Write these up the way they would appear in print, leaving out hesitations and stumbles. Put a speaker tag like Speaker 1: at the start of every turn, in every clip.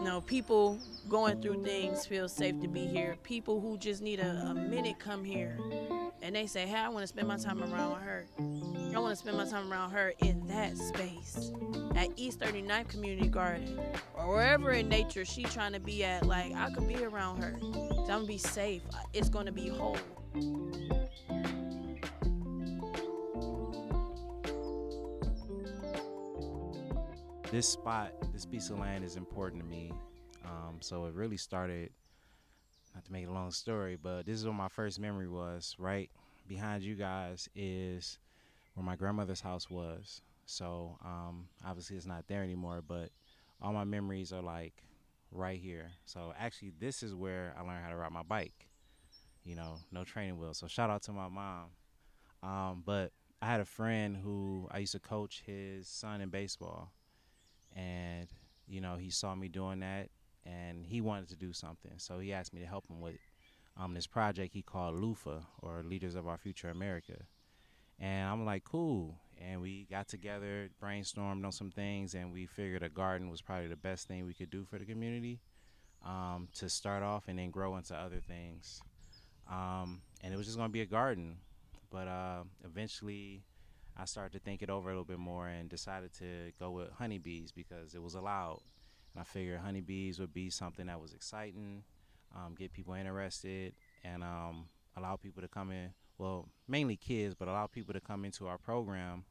Speaker 1: No, people going through things feel safe to be here. People who just need a minute come here and they say, hey, I want to spend my time around her. I want to spend my time around her in that space at East 39th Community Garden or wherever in nature she trying to be at. Like, I could be around her. So I'm going to be safe. It's going to be whole.
Speaker 2: This spot, this piece of land is important to me. So it really started, not to make it a long story, but this is where my first memory was. Right behind you guys is where my grandmother's house was. So obviously it's not there anymore, but all my memories are like right here. So actually, this is where I learned how to ride my bike. No training wheels. So shout out to my mom. But I had a friend who I used to coach his son in baseball, and he saw me doing that, and he wanted to do something. So he asked me to help him with this project he called LUFA, or Leaders of Our Future America. And I'm like, cool. And we got together, brainstormed on some things, and we figured a garden was probably the best thing we could do for the community, to start off and then grow into other things. And it was just going to be a garden. But eventually, I started to think it over a little bit more and decided to go with honeybees because it was allowed. And I figured honeybees would be something that was exciting, get people interested, and allow people to come in. Well, mainly kids, but allow people to come into our program,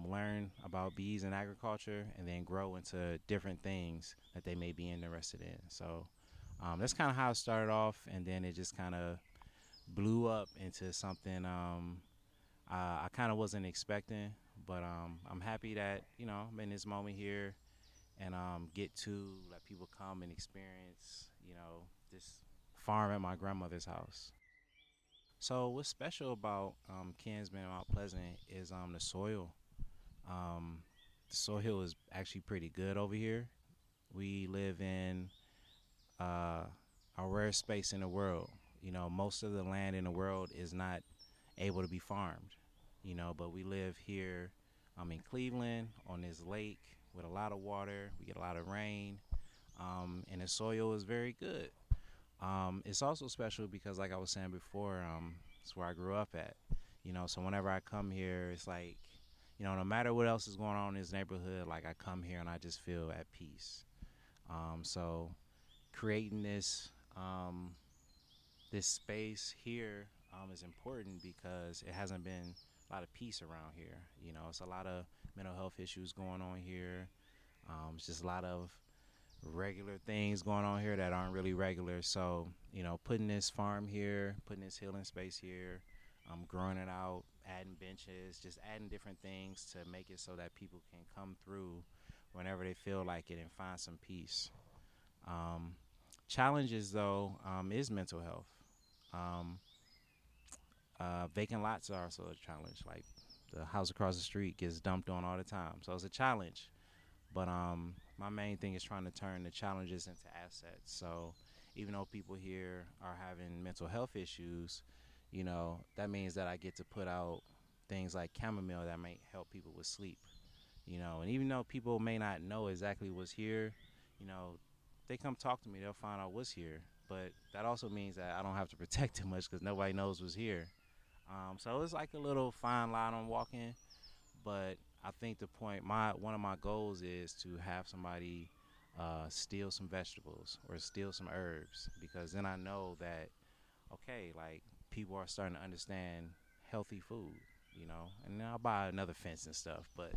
Speaker 2: learn about bees and agriculture, and then grow into different things that they may be interested in. So that's kind of how it started off, and then it just kind of blew up into something I kind of wasn't expecting. But I'm happy that I'm in this moment here and get to let people come and experience this farm at my grandmother's house. So what's special about Kinsman and Mount Pleasant is the soil. Um, the soil is actually pretty good over here. We live in uh, a rare space in the world. Most of the land in the world is not able to be farmed. But we live here in Cleveland on this lake with a lot of water. We get a lot of rain, and the soil is very good. It's also special because, like I was saying before, it's where I grew up at. So whenever I come here, it's like, no matter what else is going on in this neighborhood, like I come here and I just feel at peace. So creating this space here is important because it hasn't been a lot of peace around here. It's a lot of mental health issues going on here. It's just a lot of regular things going on here that aren't really regular. So, putting this farm here, putting this healing space here, growing it out, adding benches, just adding different things to make it so that people can come through whenever they feel like it and find some peace. Um, Challenges, though, is mental health. Um, Vacant lots are also a challenge. Like the house across the street gets dumped on all the time, so it's a challenge. But my main thing is trying to turn the challenges into assets. So even though people here are having mental health issues, that means that I get to put out things like chamomile that might help people with sleep. And even though people may not know exactly what's here, you know, they come talk to me, they'll find out what's here. But that also means that I don't have to protect too much because nobody knows what's here. So it's like a little fine line I'm walking, but I think the point, my one of my goals is to have somebody steal some vegetables or steal some herbs because then I know that okay, like people are starting to understand healthy food, and then I'll buy another fence and stuff. But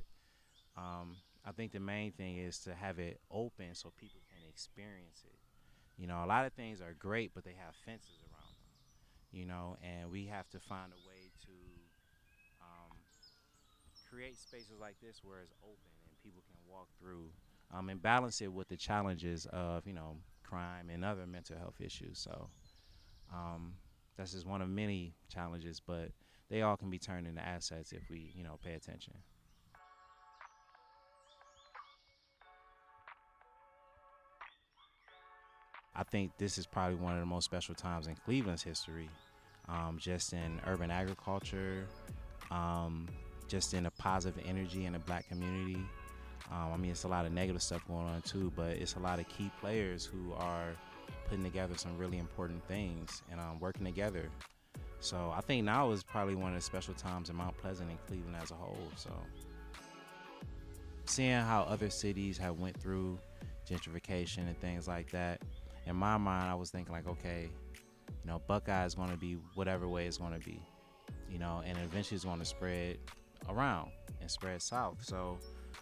Speaker 2: I think the main thing is to have it open so people can experience it. A lot of things are great, but they have fences around them. And we have to find a way to um, create spaces like this where it's open and people can walk through, and balance it with the challenges of crime and other mental health issues. So um, that's just one of many challenges, but they all can be turned into assets if we pay attention. I think this is probably one of the most special times in Cleveland's history, just in urban agriculture, um, just in a positive energy in the black community. I mean, it's a lot of negative stuff going on too, but it's a lot of key players who are putting together some really important things and working together. So I think now is probably one of the special times in Mount Pleasant and Cleveland as a whole. So seeing how other cities have went through gentrification and things like that, in my mind, I was thinking like, okay, Buckeye is going to be whatever way it's going to be, and eventually it's going to spread around and spread south. So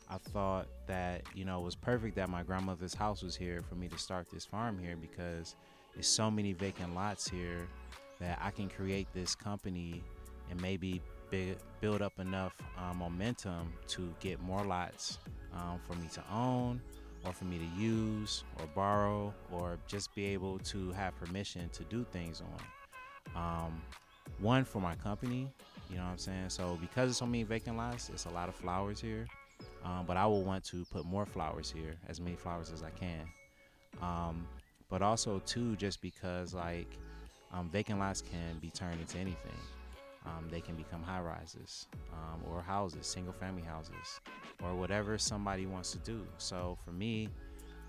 Speaker 2: I thought that, it was perfect that my grandmother's house was here for me to start this farm here, because there's so many vacant lots here that I can create this company and maybe build up enough momentum to get more lots for me to own, or for me to use or borrow, or just be able to have permission to do things on. One, for my company, you know what I'm saying? So because there's so many vacant lots, it's a lot of flowers here. But I will want to put more flowers here, as many flowers as I can. But also too, just because vacant lots can be turned into anything. They can become high rises, or houses, single family houses, or whatever somebody wants to do. So for me,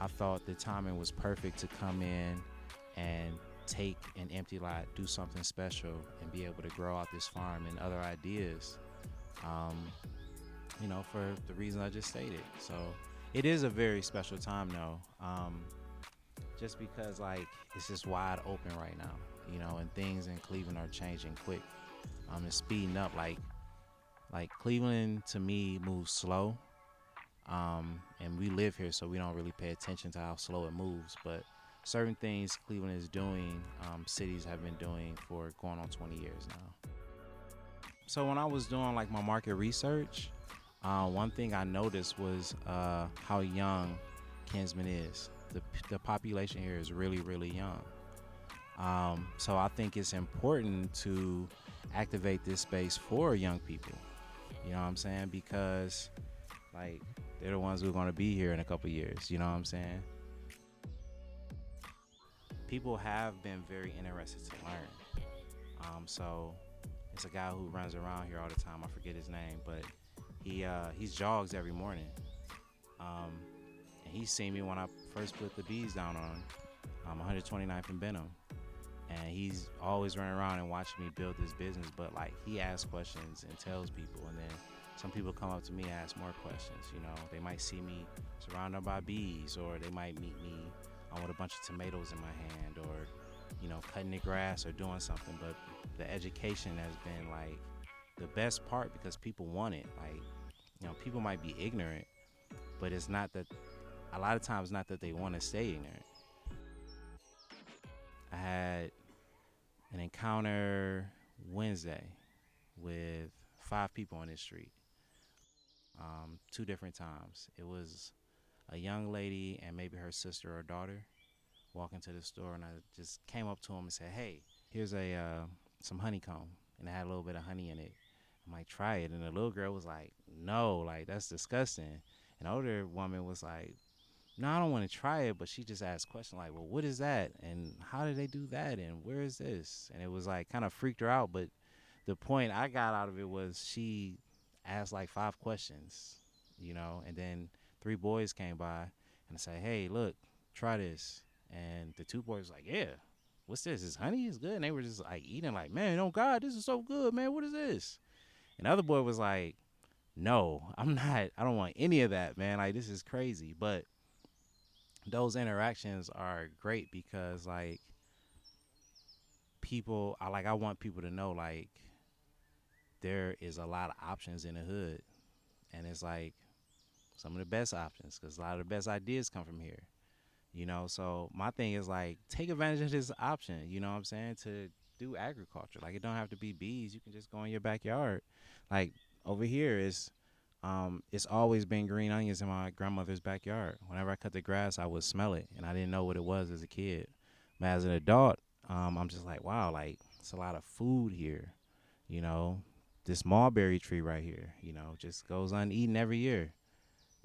Speaker 2: I thought the timing was perfect to come in and take an empty lot, do something special, and be able to grow out this farm and other ideas, for the reason I just stated. So it is a very special time though, just because it's just wide open right now, and things in Cleveland are changing quick. It's speeding up. Like Cleveland to me moves slow, and we live here, so we don't really pay attention to how slow it moves. But certain things Cleveland is doing, cities have been doing for going on 20 years now. So when I was doing my market research, one thing I noticed was how young Kinsman is. The population here is really, really young. So I think it's important to activate this space for young people. You know what I'm saying? Because they're the ones who are going to be here in a couple years. You know what I'm saying? People have been very interested to learn. So it's a guy who runs around here all the time. I forget his name, but he jogs every morning. And he's seen me when I first put the bees down on 129th and Benham. And he's always running around and watching me build this business. But he asks questions and tells people, and then some people come up to me and ask more questions. They might see me surrounded by bees, or they might meet me with a bunch of tomatoes in my hand, or cutting the grass or doing something. But the education has been the best part, because people want it. People might be ignorant, but it's not that. A lot of times, not that they want to stay ignorant. I had an encounter Wednesday with 5 people on this street, 2 different times. It was a young lady and maybe her sister or daughter walking to the store, and I just came up to them and said, "Hey, here's some honeycomb," and it had a little bit of honey in it. I'm like, "Try it," and the little girl was like, "No, that's disgusting." And the older woman was like, "No, I don't want to try it," but she just asked questions well, what is that? And how did they do that? And where is this? And it was kind of freaked her out. But the point I got out of it was she asked 5 questions, and then 3 boys came by and said, "Hey, look, try this." And the 2 boys was like, "Yeah, what's this? Is honey? It's good." And they were just eating "Man, oh God, this is so good, man. What is this?" And the other boy was like, "No, I'm not. I don't want any of that, man. This is crazy." But those interactions are great, because people, I want people to know there is a lot of options in the hood, and it's some of the best options, because a lot of the best ideas come from here. So my thing is take advantage of this option, you know what I'm saying, to do agriculture. It don't have to be bees. You can just go in your backyard. Over here is it's always been green onions in my grandmother's backyard. Whenever I cut the grass, I would smell it, and I didn't know what it was as a kid. But as an adult, I'm just wow, it's a lot of food here. This mulberry tree right here, just goes uneaten every year.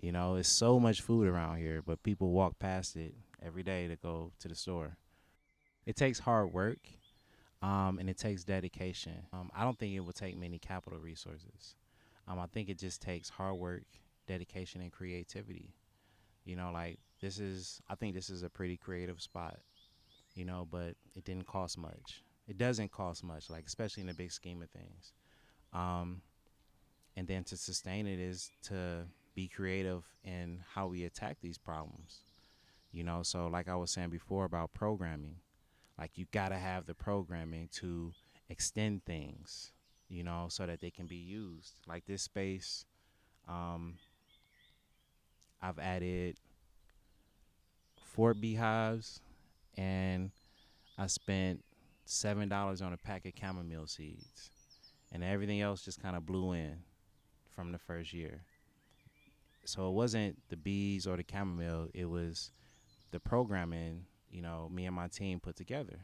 Speaker 2: It's so much food around here, but people walk past it every day to go to the store. It takes hard work, and it takes dedication. I don't think it will take many capital resources. I think it just takes hard work dedication and creativity. Like I think this is a pretty creative spot, but it didn't cost much. It doesn't cost much, like especially in the big scheme of things. Um, and then to sustain it is to be creative in how we attack these problems. So like I was saying before about programming, like you gotta have the programming to extend things, so that they can be used. Like this space, um, I've added 4 beehives, and I spent $7 on a pack of chamomile seeds, and everything else just kind of blew in from the first year. So it wasn't the bees or the chamomile; it was the programming. Me and my team put together.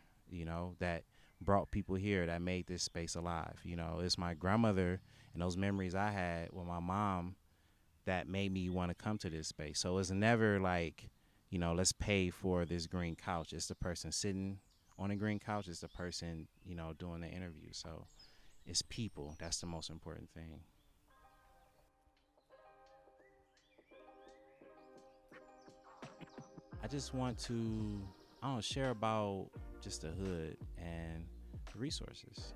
Speaker 2: That brought people here, that made this space alive. It's my grandmother and those memories I had with my mom that made me want to come to this space. So it's never like, let's pay for this green couch. It's the person sitting on a green couch. It's the person, doing the interview. So it's people. That's the most important thing. I just want to, I don't know, share about just the hood and the resources.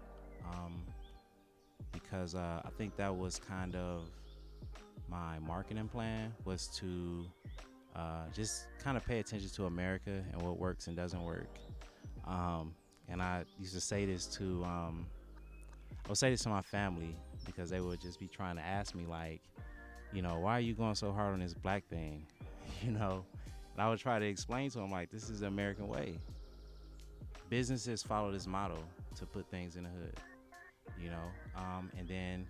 Speaker 2: Um, because I think that was kind of my marketing plan, was to just kind of pay attention to America and what works and doesn't work. Um, and I used to say this to, I would say this to my family because they would just be trying to ask me like, why are you going so hard on this black thing? you know, and I would try to explain to them like, this is the American way. Businesses follow this model to put things in the hood, and then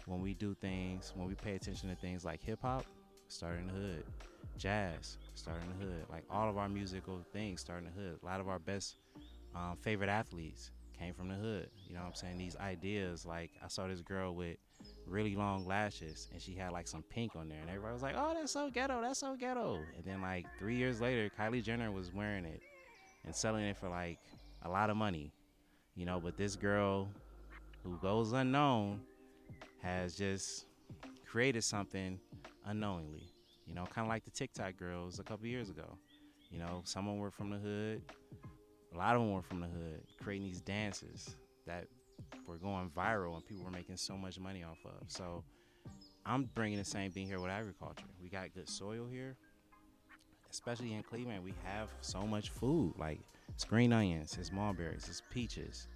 Speaker 2: when we do things, when we pay attention to things like hip hop, start in the hood, jazz, start in the hood, like all of our musical things start in the hood. A lot of our best favorite athletes came from the hood. You know what I'm saying? These ideas, like I saw this girl with really long lashes and she had like some pink on there and everybody was like, oh, that's so ghetto, that's so ghetto. And then like 3 years later, Kylie Jenner was wearing it and selling it for like a lot of money, but this girl who goes unknown has just created something unknowingly, kind of like the TikTok girls a couple years ago. Some of them were from the hood, a lot of them were from the hood, creating these dances that were going viral and people were making so much money off of. So I'm bringing the same thing here with agriculture. We got good soil here, especially in Cleveland. We have so much food, like it's green onions, it's mulberries, it's peaches.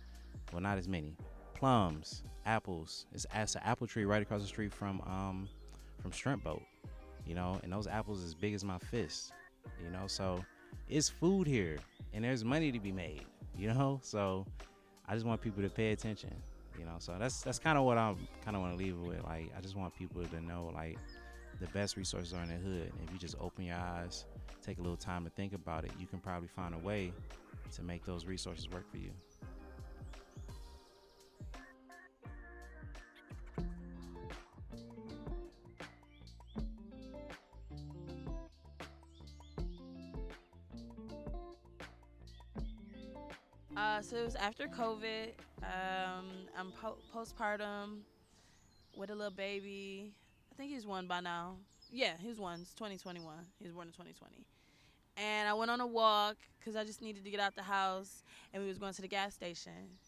Speaker 2: Well, not as many. Plums, apples. It's an apple tree right across the street from Shrimp Boat, and those apples as big as my fist, so it's food here and there's money to be made, so I just want people to pay attention, so that's kind of what I'm kind of want to leave it with. Like, I just want people to know, like, the best resources are in the hood. And if you just open your eyes, take a little time to think about it, you can probably find a way to make those resources work for you.
Speaker 1: So it was after COVID. I'm postpartum with a little baby. I think he's one by now. Yeah, he's one. It's 2021. He was born in 2020. And I went on a walk because I just needed to get out the house. And we was going to the gas station.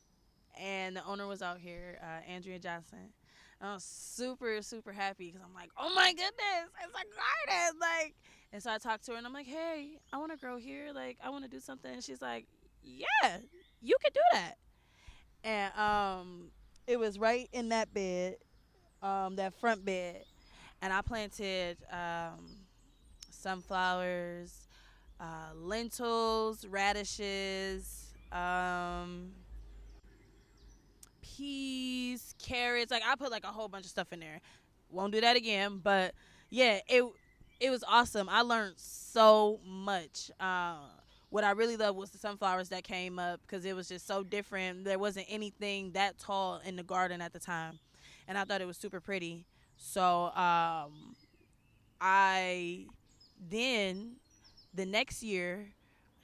Speaker 1: And the owner was out here, Andrea Johnson. And I was super, super happy because I'm like, oh my goodness, it's a garden. Like, and so I talked to her and I'm like, hey, I want to grow here. Like, I want to do something. And she's like, yeah, you could do that. And it was right in that bed, that front bed. And I planted sunflowers, lentils, radishes, peas, carrots. Like, I put like a whole bunch of stuff in there. Won't do that again, but yeah, it was awesome. I learned so much. What I really loved was the sunflowers that came up because it was just so different. There wasn't anything that tall in the garden at the time, and I thought it was super pretty. So I then the next year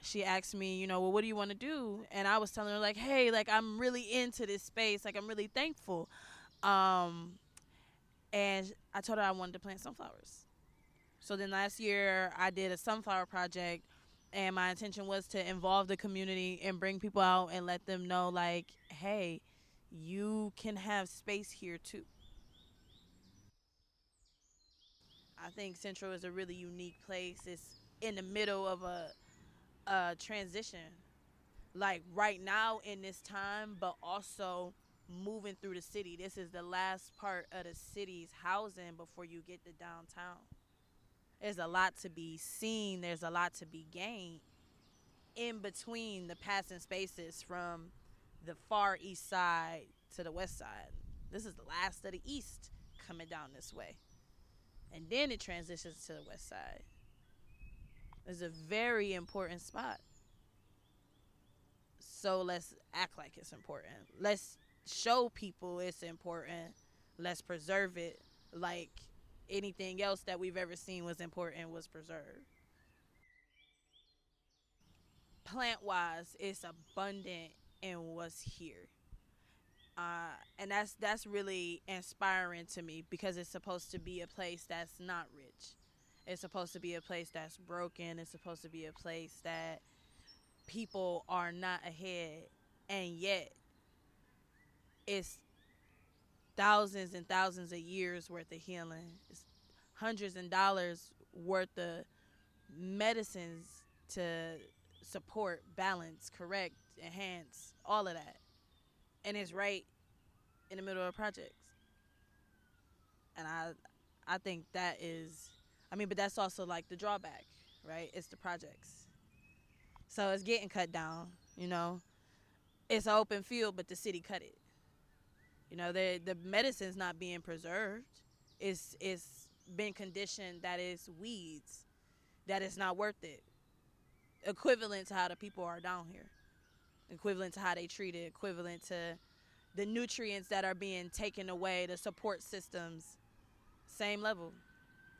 Speaker 1: she asked me, well, what do you want to do? And I was telling her like, hey, like I'm really into this space, like I'm really thankful. Um, And I told her I wanted to plant sunflowers. So then last year I did a sunflower project, and my intention was to involve the community and bring people out and let them know, like, hey, you can have space here too. I think Central is a really unique place. It's in the middle of a transition, like right now in this time, but also moving through the city. This is the last part of the city's housing before you get to downtown. There's a lot to be seen, there's a lot to be gained in between the passing spaces from the far east side to the west side. This is the last of the east coming down this way. And then it transitions to the west side. It's a very important spot. So let's act like it's important. Let's show people it's important. Let's preserve it like anything else that we've ever seen was important was preserved. Plant wise, it's abundant in what's here. And that's really inspiring to me because it's supposed to be a place that's not rich. It's supposed to be a place that's broken. It's supposed to be a place that people are not ahead, and yet it's thousands and thousands of years worth of healing. It's hundreds of dollars worth of medicines to support, balance, correct, enhance, all of that. And it's right in the middle of projects. And I think that is, I mean, but that's also like the drawback, right? It's the projects. So it's getting cut down, you know. It's an open field, but the city cut it. You know, the medicine's not being preserved. It's been conditioned that it's weeds, that it's not worth it. Equivalent to how the people are down here. Equivalent to how they treat it. Equivalent to the nutrients that are being taken away, the support systems. Same level.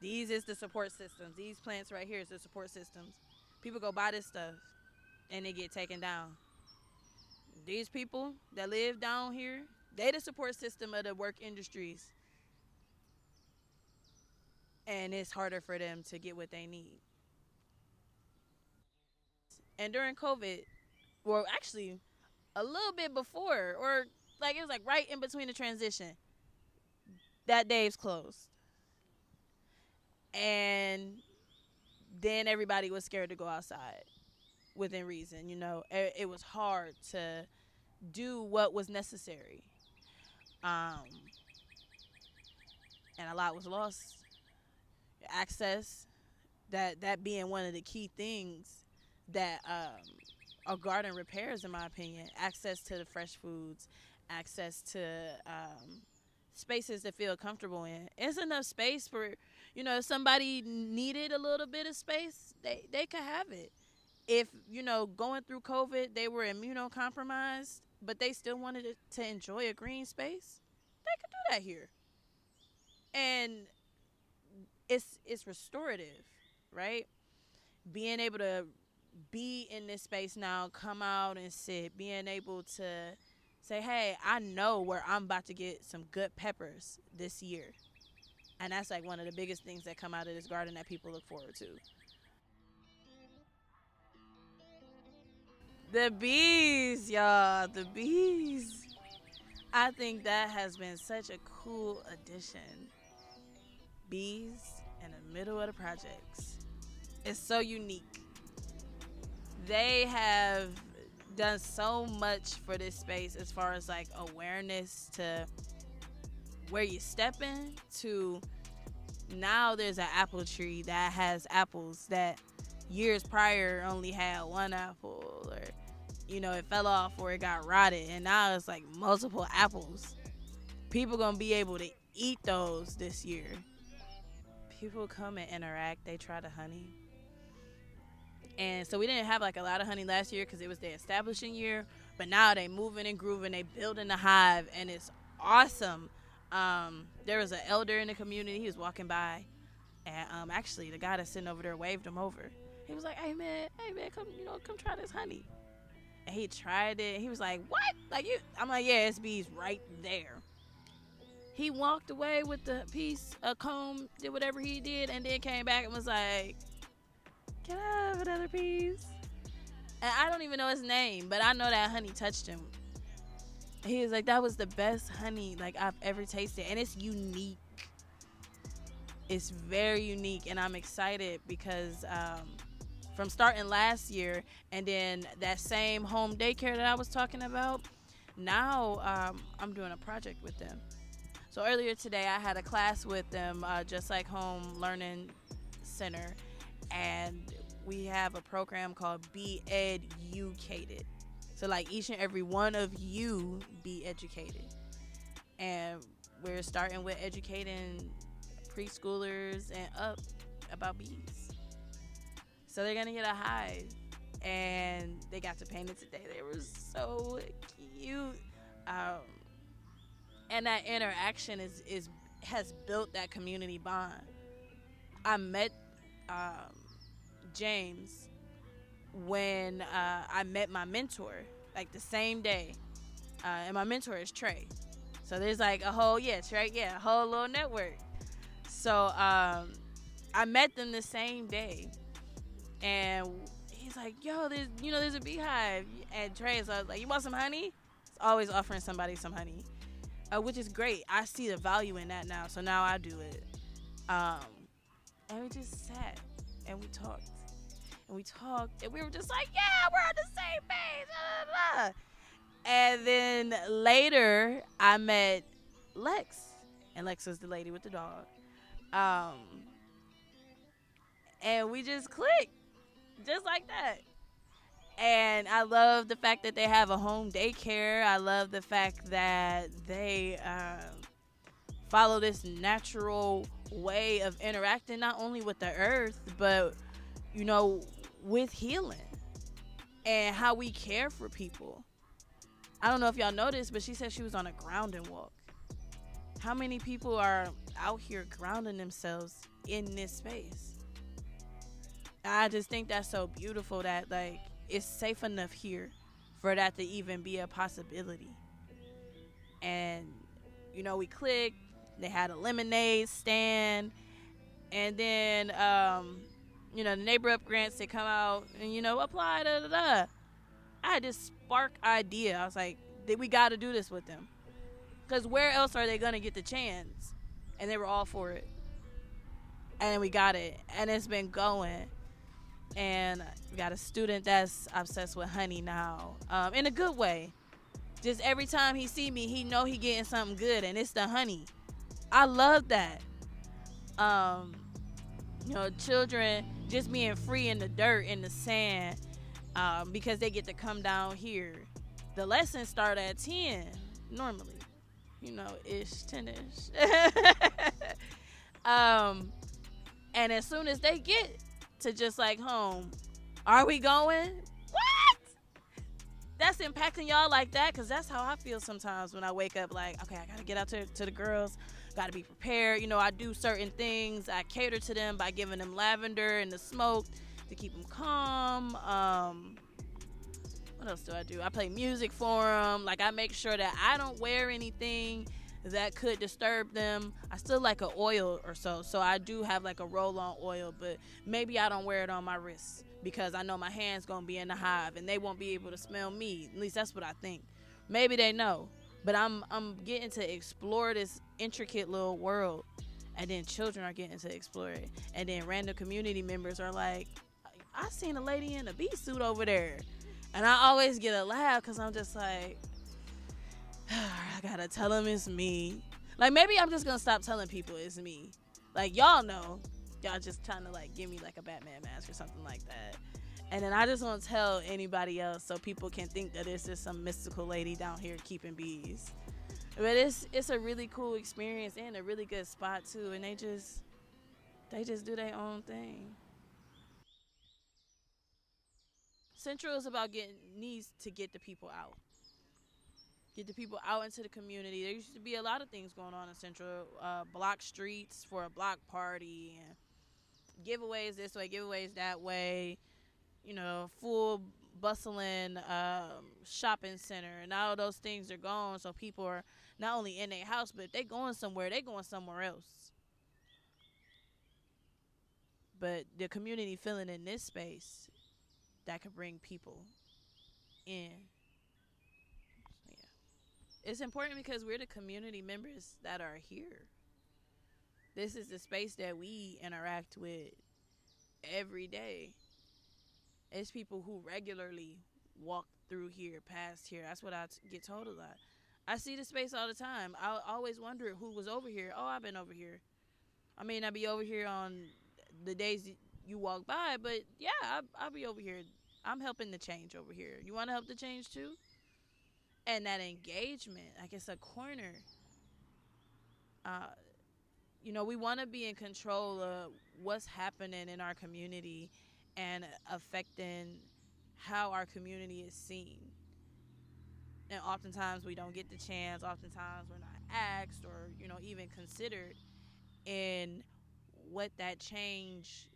Speaker 1: These is the support systems. These plants right here is the support systems. People go buy this stuff and they get taken down. These people that live down here, they the support system of the work industries. And it's harder for them to get what they need. And during COVID, well, actually, a little bit before, or like it was like right in between the transition, that Dave's closed. And then everybody was scared to go outside within reason. You know, it was hard to do what was necessary. Um, and a lot was lost. Access, that being one of the key things that a garden repairs, in my opinion. Access to the fresh foods, access to spaces to feel comfortable in. It's enough space for, you know, if somebody needed a little bit of space, they could have it. If, you know, going through COVID, they were immunocompromised, but they still wanted to enjoy a green space, they could do that here. And it's restorative, right? Being able to be in this space now, come out and sit, being able to say, hey, I know where I'm about to get some good peppers this year. And that's like one of the biggest things that come out of this garden that people look forward to. The bees, y'all, the bees. I think that has been such a cool addition. Bees in the middle of the projects. It's so unique. They have done so much for this space as far as like awareness to where you stepping to. Now there's an apple tree that has apples that years prior only had one apple, or you know, it fell off or it got rotted, and now it's like multiple apples. People gonna be able to eat those this year. People come and interact. They try the honey. And so we didn't have like a lot of honey last year because it was their establishing year. But now they moving and grooving. They building the hive, and it's awesome. There was an elder in the community. He was walking by, and actually the guy that's sitting over there waved him over. He was like, hey man, come try this honey. And he tried it. He was like, what? Like you? I'm like, yeah, it's bees right there. He walked away with the piece, a comb, did whatever he did, and then came back and was like, "Can I have another piece?" And I don't even know his name, but I know that honey touched him. He was like, "That was the best honey like I've ever tasted," and it's unique. It's very unique, and I'm excited because from starting last year, and then that same home daycare that I was talking about. Now I'm doing a project with them. So earlier today, I had a class with them, Just Like Home Learning Center, and we have a program called Be Educated. So like each and every one of you be educated, and we're starting with educating preschoolers and up about bees. So they're gonna get a hive, and they got to paint it today. They were so cute. Um, and that interaction is has built that community bond. I met James when I met my mentor, like the same day, and my mentor is Trey. So there's like a whole Trey, a whole little network. So I met them the same day, and he's like, "Yo, there's a beehive," and Trey is like, "You want some honey?" It's always offering somebody some honey. Which is great. I see the value in that now, so now I do it. And we just sat and we talked, and we were just like, yeah, we're on the same page. Blah, blah, blah. And then later, I met Lex, and Lex was the lady with the dog. And we just clicked, just like that. And I love the fact that they have a home daycare. I love the fact that they follow this natural way of interacting, not only with the earth, but, with healing and how we care for people. I don't know if y'all noticed, but she said she was on a grounding walk. How many people are out here grounding themselves in this space? I just think that's so beautiful that, like, it's safe enough here for that to even be a possibility. And, we clicked. They had a lemonade stand. And then, the neighbor up grants, they come out and, apply, I had this spark idea. I was like, we got to do this with them. Because where else are they going to get the chance? And they were all for it. And we got it. And it's been going. And we got a student that's obsessed with honey now, in a good way. Just every time he see me, he know he getting something good, and it's the honey. I love that. Children just being free in the dirt, in the sand, because they get to come down here. The lessons start at 10 normally, ish, 10ish. And as soon as they get to Just Like Home, are we going? What? That's impacting y'all like that? Because that's how I feel sometimes when I wake up, like, okay, I got to get out to the girls, got to be prepared. I do certain things. I cater to them by giving them lavender and the smoke to keep them calm. What else do? I play music for them. Like, I make sure that I don't wear anything that could disturb them. I still like an oil or so I do have like a roll-on oil, but maybe I don't wear it on my wrists because I know my hands gonna be in the hive and they won't be able to smell me. At least that's what I think. Maybe they know, but I'm getting to explore this intricate little world, and then children are getting to explore it, and then random community members are like, I seen a lady in a bee suit over there, and I always get a laugh because I'm just like, I gotta tell them it's me. Like, maybe I'm just gonna stop telling people it's me. Like, y'all know. Y'all just trying to, like, give me, like, a Batman mask or something like that. And then I just won't tell anybody else so people can think that it's just some mystical lady down here keeping bees. But it's a really cool experience and a really good spot, too. And they just do their own thing. Central is about needs to get the people out. Get the people out into the community. There used to be a lot of things going on in Central. Block streets for a block party, and giveaways this way, giveaways that way. Full bustling shopping center, and all those things are gone. So people are not only in their house, but if they going somewhere, they going somewhere else. But the community feeling in this space that could bring people in. So yeah, it's important because we're the community members that are here. This is the space that we interact with every day. It's people who regularly walk through here, past here. That's what get told a lot. I see the space all the time. I always wonder who was over here. Oh, I've been over here. I may not be over here on the days you walk by, but yeah, I'll be over here. I'm helping the change over here. You want to help the change too? And that engagement, like it's a corner. Uh, we want to be in control of what's happening in our community and affecting how our community is seen. And oftentimes we don't get the chance. Oftentimes we're not asked or, even considered in what that change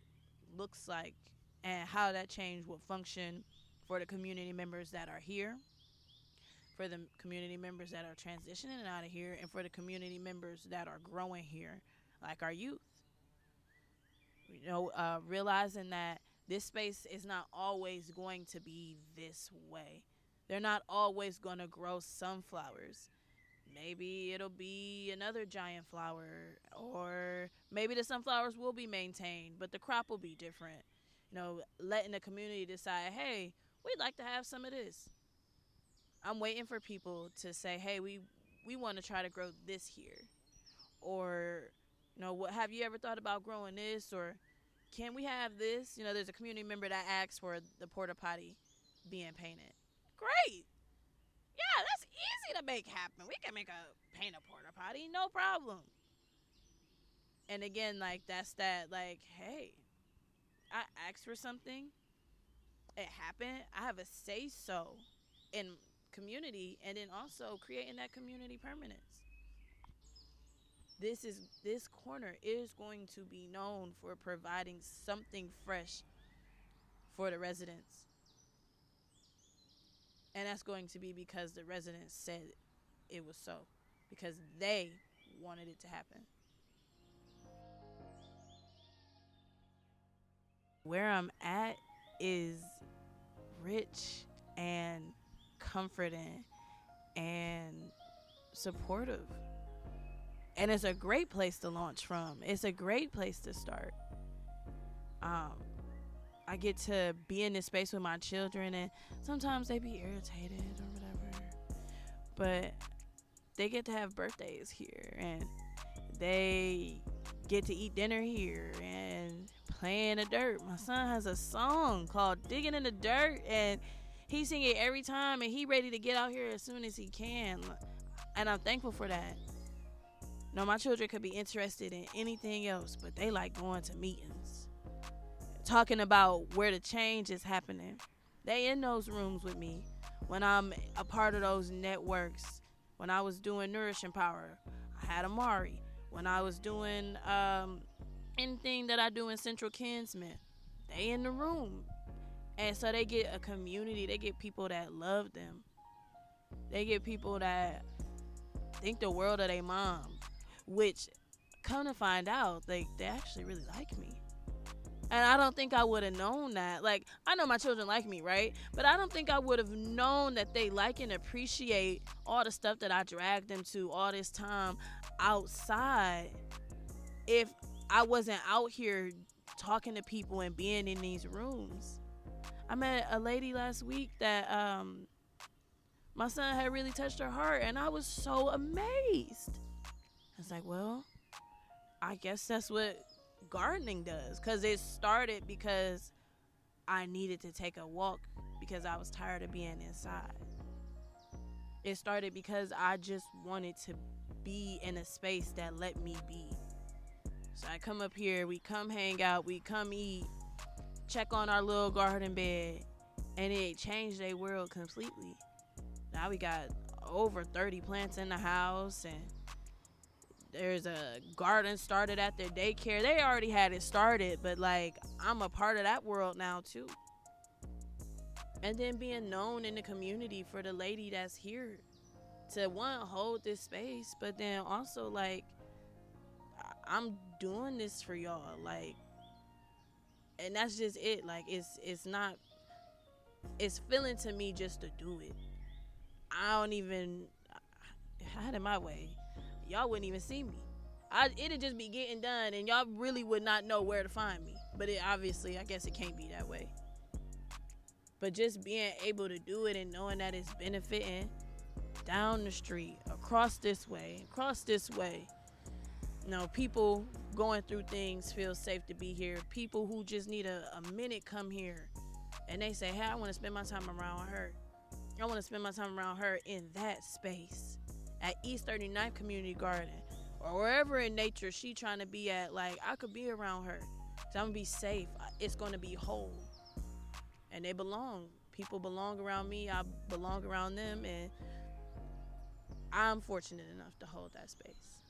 Speaker 1: looks like and how that change will function for the community members that are here, for the community members that are transitioning out of here, and for the community members that are growing here, like our youth. Realizing that this space is not always going to be this way. They're not always going to grow sunflowers. Maybe it'll be another giant flower, or maybe the sunflowers will be maintained, but the crop will be different. Letting the community decide, hey, we'd like to have some of this. I'm waiting for people to say, hey, we want to try to grow this here. Or, what have you ever thought about growing this? Or can we have this? There's a community member that asked for the porta potty being painted. Great. Yeah, that's easy to make happen. We can paint a porta potty, no problem. And again, that's that, hey, I asked for something. It happened. I have a say so in community, and then also creating that community permanence. This corner is going to be known for providing something fresh for the residents. And that's going to be because the residents said it was so, because they wanted it to happen. Where I'm at is rich and comforting and supportive. And it's a great place to launch from. It's a great place to start. I get to be in this space with my children, and sometimes they be irritated or whatever. But they get to have birthdays here, and they get to eat dinner here and play in the dirt. My son has a song called Digging in the Dirt, and he sing it every time, and he ready to get out here as soon as he can. And I'm thankful for that. My children could be interested in anything else, but they like going to meetings, talking about where the change is happening. They in those rooms with me when I'm a part of those networks. When I was doing Nourish and Power, I had Amari. When I was doing anything that I do in Central Kinsman, they in the room. And so they get a community. They get people that love them. They get people that think the world of their mom, which, come to find out, they actually really like me. And I don't think I would have known that. I know my children like me, right? But I don't think I would have known that they like and appreciate all the stuff that I dragged them to all this time outside if I wasn't out here talking to people and being in these rooms. I met a lady last week that my son had really touched her heart, and I was so amazed. I was like, well, I guess that's what gardening does, because it started because I needed to take a walk because I was tired of being inside. It started because I just wanted to be in a space that let me be. So I come up here, we come hang out, we come eat, check on our little garden bed, and it changed their world completely. Now we got over 30 plants in the house, and there's a garden started at their daycare. They already had it started, but I'm a part of that world now too. And then being known in the community for the lady that's here to one hold this space, but then also like I'm doing this for y'all, like, and that's just it. Like it's not, it's feeling to me just to do it. I don't even, if I had it my way, y'all wouldn't even see me. It'd just be getting done, and y'all really would not know where to find me. But it obviously, I guess it can't be that way. But just being able to do it and knowing that it's benefiting down the street, across this way, you know, people going through things feel safe to be here. People who just need a minute come here, and they say, hey, I want to spend my time around her. I want to spend my time around her in that space at East 39th Community Garden or wherever in nature she trying to be at. Like, I could be around her. So I'm going to be safe. It's going to be whole. And they belong. People belong around me. I belong around them. And I'm fortunate enough to hold that space.